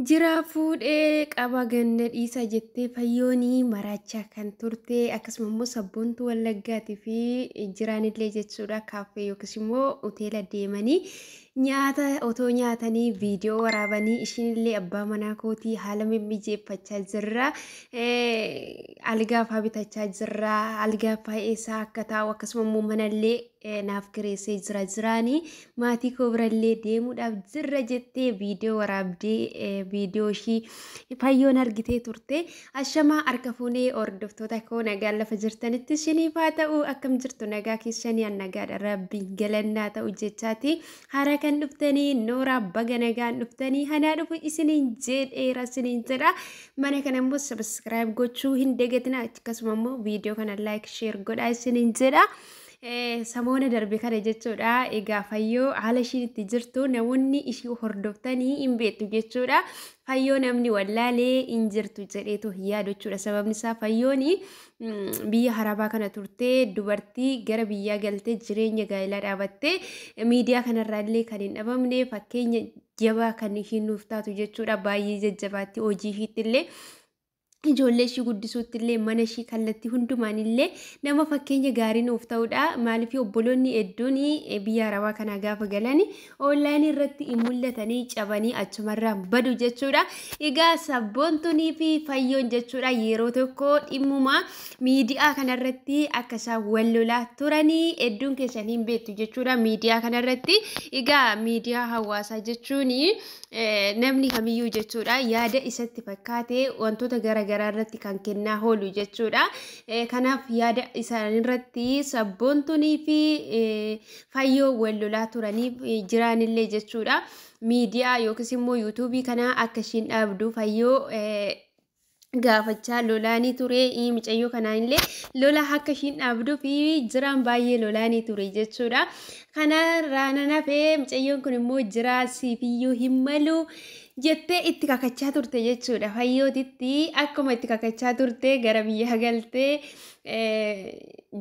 Jiraa fuudhee qaba ganna dhiisa jettee fayyoonii marachaa kan turte akkasuma immoo sabboontuu Wallaggaatii fi jiraanillee jechuudha kaaffee yookiis immoo hoteela deemanii nyaata otoo nyaatanii viidiyoo waraabanii ishiinillee abbaa manaa kootii haala mimmijeeffachaa jirra. Algaa fa'aa bitachaa jirra. Algaa fa'aa akka taa'u akkasuma immoo manallee naaf kireessee jiraanii maatii koo birallee deemuudhaaf jirra jettee viidiyoo waraabdee viidiyoo ishii fayyoon argitee turte. Ashamaa harka fuunee hordoftoota koo nagaa lafa jirtanitti isiniif haa ta'u akkam jirtu nagaa keessanii nagaadha rabbiin galannaa ta'u jechaati. Hara kan dhuftanii Nooraa baga nagaan dhuftanii hanaa dhufu isiniin jedheera isiniin jedha. Mana kana immoo subscribe gochuu hin dagatinaa akkasuma immoo viidiyoo kana like share godhaa isiniin jedha. Samoona darbe kana jechuudha. Egaa fayyoo haala ishiin itti jirtu namoonni ishii hordoftanii hin beektu jechuudha. Fayyoo namni wallaalee hin jirtu jedheetu yaadu jechuudha. Sababni isaa fayyooni biyya harabaa kana turtee dubartii gara biyyaa galtee jireenya gaa'elaa dhaabattee miidiyaa kanarraallee kan hin dhabamne fakkeenya jabaa kan ishiin nuuf taatu jechuudha. Baay'ee jajjabaatti hojii ishiittillee. Ijoollee ishii guddisuutti illee mana ishii kallattii hundumaan illee nama fakkeenya gaarii nuuf ta'udha. Maaliif obboloonni hedduun biyya arabaa kana gaafa galan onlaayinii irratti hin mul'atanii cabanii achumarraan badu jechuudha. Egaa sabboontunii fi fayyoon jechuudha yeroo tokko dhimmuma miidiyaa kanarratti akka isaan wal lolaa turanii hedduun keessanii hin beektu jechuudha. Miidiyaa kanarratti egaa miidiyaa hawaasaa jechuun namni kamiyyuu jechuudha yaada isatti fakkaate wantoota garaa irratti kan kennaa oolu jechuudha. Kanaaf yaada isaaniirratti sabboontunii fi fayyoo wal lolaa turanii jiraanillee jechuudha. Miidiyaa yookiis immoo yuutuubii kana akka ishiin dhaabdu fayyoo gaafachaa lolaanii ture. Mucayyoo kanaallee lola akka ishiin dhaabduu fi jiraan baay'ee lolaanii ture jechuudha. Kanarraa nafee mucayyoon kun immoo jiraa siifiyyuu hin malu jettee itti kakachaa turte jechuudha. Fayyootitti akkuma itti kakachaa turte gara biyyaa galtee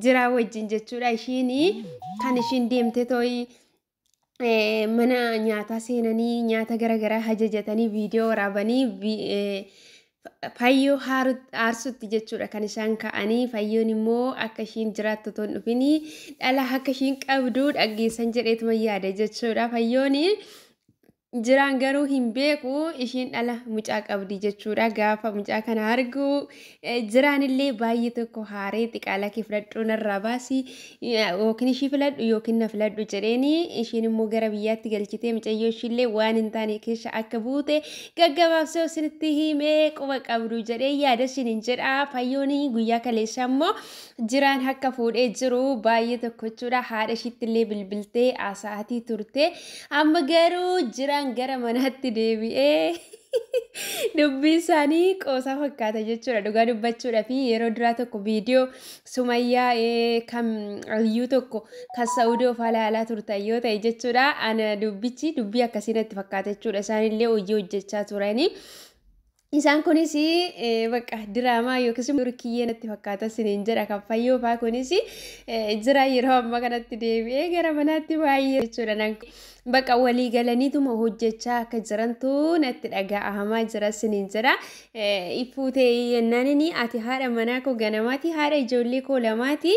jiraa wajjin jechuudha. Ishiin kan ishiin deemte tooyi mana nyaataa seenanii nyaata garaagaraa ajajatanii viidiyoo waraabanii fayyoo aarsutti jechuudha kan isaan ka'anii. Fayyoon immoo akka ishiin jiraattu toon dhufini dhala akka ishiin qabdu dhaggeessan jedheetuma yaada jechuudha. Fayyoon jiraan garuu hin beeku ishiin dhala mucaa qabdi jechuudha. Gaafa mucaa kana argu jiraanillee baay'ee tokko haaree xiqqaala kee filadhuu narraa baasi yookiin ishii filadhu yookiin na filadhu jedheeni. Ishiin immoo gara biyyaatti galchitee mucayyoo ishiillee waan hin taane keessa akka buute gaggabaabsee isinitti himee quba qabdu jedhee yaada isiniin jedha. Fayyoon guyyaa kaleessa immoo jiraan akka fuudhee jiru baay'ee tokko jechuudha. Haadha ishiittillee bilbiltee haasa'atii turte. Amma garuu jiraan gara manaatti deebi'ee dubbii isaanii qoosaa fakkaata jechuudha. Dhugaa dubbachuudha fi yeroo duraa tokko viidiyoo Sumayyaa kan Aliyyuu tokko kan Saa'udii of ilaalaa turtan yoo ta'e jechuudha. Ana dubbii akkasii natti fakkaata jechuudha. Isaanillee hojii hojjechaa turanii. Isaan kunis bakka diraamaa yookiis turkiyyee natti fakkaata isiniin jedha. Kan fayyoo fa'aa kunis jira yeroo ammaa kanatti deebi'ee gara manaatti baay'ee jechuudha. Bakka walii galaniituma hojjechaa akka jirantu natti dhaga'amaa jira isiniin jedha. Ifuutee yennaan ati haadha manaa koo ganamaati haadha ijoollee koo lamaati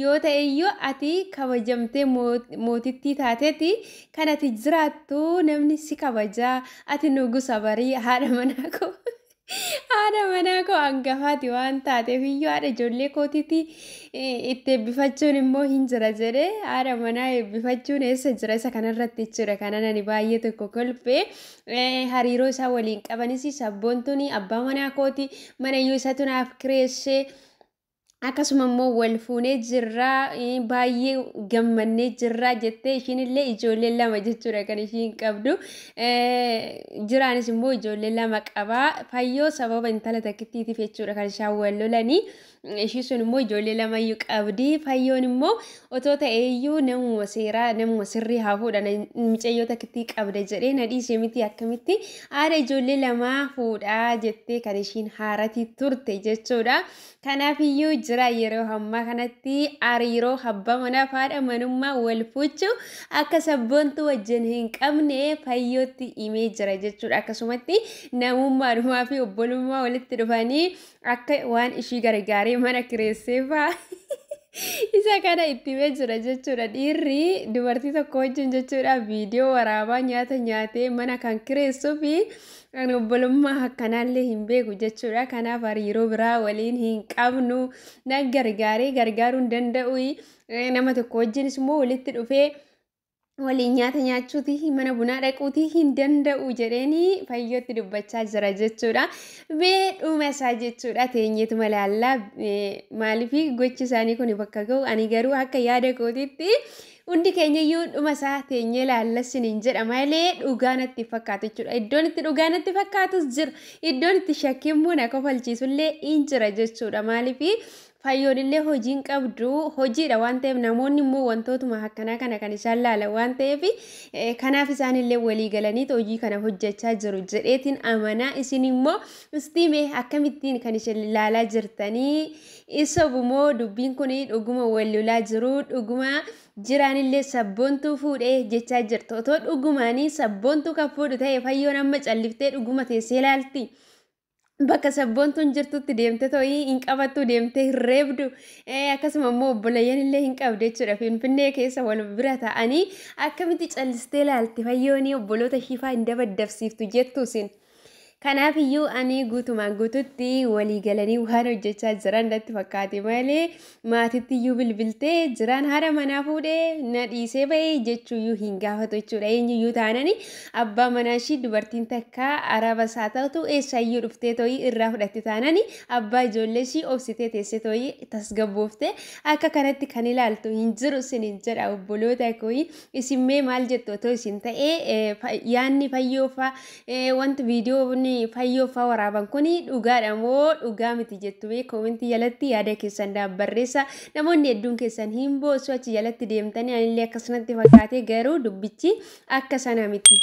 yoo ta'e iyyuu ati kabajamtee mootittii taateeti kan ati jiraattu namni si kabajaa ati nugusa barii haadha manaa koo. Haadha manaa koo hangafaati waan taateef iyyuu haadha ijoollee kootiitti itti eebbifachuun immoo hin jira jedhee haadha manaa eebbifachuun eessa jira isa kanarratti jechuudha. Kanan ani baay'ee tokko kolfee hariiroo isaa waliin qabanis sabboontuun abbaa manaa kooti mana iyyuu isatu naaf kireessee akkasuma immoo wal fuunee jirra baay'ee gammannee jirra jettee ishiinillee ijoollee lama jechuudha kan ishiin qabdu. Jiraanis immoo ijoollee lama qabaa. Fayyoo sababa intala takkittiitiif jechuudha kan isaan wal lolanii. Ishii sun immoo ijoollee lamayyuu qabdi. Fayyoon immoo otoo ta'ee iyyuu namuma seeraa namuma sirrii haa fuudhan mucayyoo takkittii qabda jedhee na dhiisee miti akkamitti haadha ijoollee lamaa fuudhaa jettee kan ishiin haaratii turte jechuudha. Kanaaf iyyuu jira yeroo hammaa kanatti hariiroo abbaa manaa fi haadha manummaa wal fuudhuu akka sabboontu wajjin hin qabne fayyootti himee jira jechuudha. Akkasumatti namummaadhumaa fi obbolummaa walitti dhufanii akka waan ishii gargaaree mana kireessee fa'aa isa kana itti himee jira jechuudha. Dhiirri dubartii tokko wajjin jechuudha viidiyoo waraabaa nyaata nyaatee mana kan kireessuu fi kan obbolummaa akkanaallee hin beeku jechuudha. Kanaaf hariiroo biraa waliin hin qabnu na gargaaree gargaaruu hin danda'u. Nama tokko wajjinis immoo walitti dhufee waliin nyaata nyaachuuti mana bunaa dhaquuti hin danda'u jedheeni fayyootti dubbachaa jira jechuudha. Mee dhuma isaa jechuudha teenyeetu malaallaa maaliif gochi isaanii kun bakka ga'u ani garuu akka yaada kootiitti hundi keenyayyuu dhuma isaa teenyee laallassin hin jedha malee dhugaa natti fakkaatu jechuudha. Iddoon itti dhugaa natti fakkaatus jira, iddoon itti shakkiimmoo na kofalchiisullee hin jira jechuudha. Maaliif fayyoonillee hojiin qabdu hojiidha waan ta'eef namoonni immoo wantootuma akkanaa kana kan isaan laala waan ta'eef kanaaf isaanillee walii galanii hojii kana hojjechaa jiru jedheetiin amanaa. Isin immoo istiimee akkamittiin kan isin ilaalaa jirtanii isobumoo dubbiin kun dhuguma wal lolaa jiru dhuguma jiraanillee sabboontuu fuudhee jechaa jirtu otoo dhugumaanii sabboontuu kan fuudhu ta'e fayyoon amma calliftee dhuguma teessee ilaalti. Bakka sabboontuun jirtutti deemte to'ii hin qabattu deemte hin reebdu akkasuma immoo obboleeyyan illee hin qabdu jechuudha. Finfinnee keessa wal bira ta'anii akkamitti callistee ilaalti fayyoonii obboloota ishifaa hin dabaddabsiiftu jettu isin. Kanaaf iyyuu ani guutumaan guututti walii galanii waan hojjechaa jiran natti fakkaate malee maatitti iyyuu bilbiltee jiraan haadha manaa fuudhee na dhiisee bahee jechuuyyuu hin gaafatu jechuudha. Eenyuyyuu taanani abbaa manaa ishii dubartiin takka araba isaa ta'utu eessaayyuu dhuftee to'ii irraa fudhatte taanani abbaa ijoollee ishii obsitee teessee to'ii tasgabbooftee akka kanatti kan ilaaltu hin jiru isiniin jedha obboloota kooyi. Isinmee maal jettu otoo isin ta'ee yaanni fayyoofa wanti viidiyoo fayyoofa waraaban kuni dhugaadha moo dhugaa miti jettu koomentii jalatti yaada keessan barreessaa. Namoonni hedduun keessan hin boossu achi jalatti deemtanii anillee akkasumatti fakkaatee garuu dubbichi akka sana miti.